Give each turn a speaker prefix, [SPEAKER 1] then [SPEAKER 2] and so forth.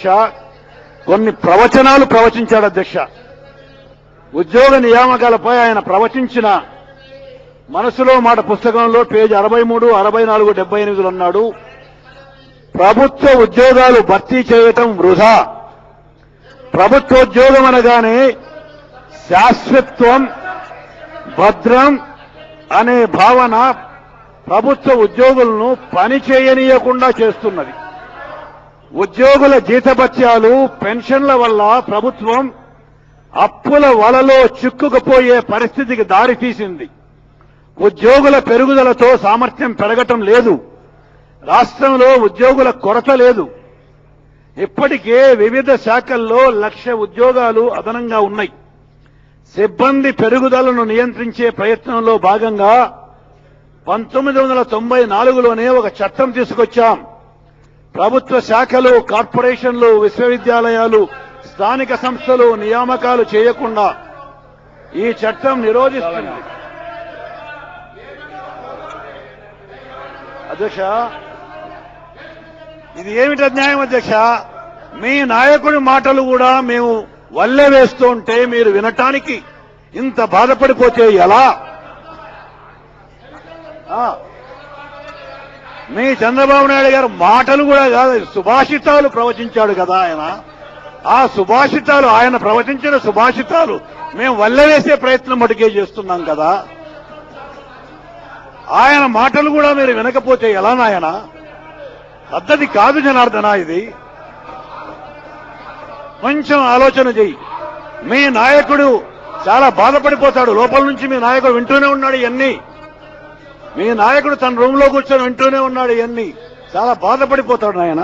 [SPEAKER 1] అధ్యక్ష, కొన్ని ప్రవచనాలు ప్రవచించాడు అధ్యక్ష. ఉద్యోగ నియామకాలపై ఆయన ప్రవచించిన మనసులో మాట పుస్తకంలో పేజీ 63, 64, 78 అన్నాడు, ప్రభుత్వ ఉద్యోగాలు భర్తీ చేయటం వృధా. ప్రభుత్వోద్యోగం అనగానే శాశ్వత్వం, భద్రం అనే భావన ప్రభుత్వ ఉద్యోగులను పని చేయనీయకుండా చేస్తున్నది. ఉద్యోగుల జీతభత్యాలు, పెన్షన్ల వల్ల ప్రభుత్వం అప్పుల వలలో చిక్కుకుపోయే పరిస్థితికి దారితీసింది. ఉద్యోగుల పెరుగుదలతో సామర్థ్యం పెరగటం లేదు. రాష్ట్రంలో ఉద్యోగుల కొరత లేదు. ఇప్పటికే వివిధ శాఖల్లో 1,00,000 ఉద్యోగాలు అదనంగా ఉన్నాయి. సిబ్బంది పెరుగుదలను నియంత్రించే ప్రయత్నంలో భాగంగా 1994లోనే ఒక చట్టం తీసుకొచ్చాం. ప్రభుత్వ శాఖలు, కార్పొరేషన్లు, విశ్వవిద్యాలయాలు, స్థానిక సంస్థలు నియామకాలు చేయకుండా ఈ చట్టం నిరోధిస్తుంది. అధ్యక్ష, ఇది ఏమిటి అన్యాయం అధ్యక్ష? మీ నాయకుడి మాటలు కూడా మేము వల్లె వేస్తూ ఉంటే మీరు వినటానికి ఇంత బాధపడిపోతే ఎలా? మీ చంద్రబాబు నాయుడు గారు మాటలు కూడా కాదు, సుభాషితాలు ప్రవచించాడు కదా ఆయన. ఆ సుభాషితాలు, ఆయన ప్రవచించిన సుభాషితాలు మేము వల్లెవేసే ప్రయత్నం మటుకే చేస్తున్నాం కదా. ఆయన మాటలు కూడా మీరు వినకపోతే ఎలా నాయన? పద్ధతి కాదు జనార్దన ఇది. కొంచెం ఆలోచన చెయ్యి. మీ నాయకుడు చాలా బాధపడిపోతాడు. లోపల నుంచి మీ నాయకుడు వింటూనే ఉన్నాడు ఇవన్నీ. మీ నాయకుడు తన రూమ్ లో కూర్చొని వింటూనే ఉన్నాడు ఇవన్నీ. చాలా బాధపడిపోతాడు నాయన.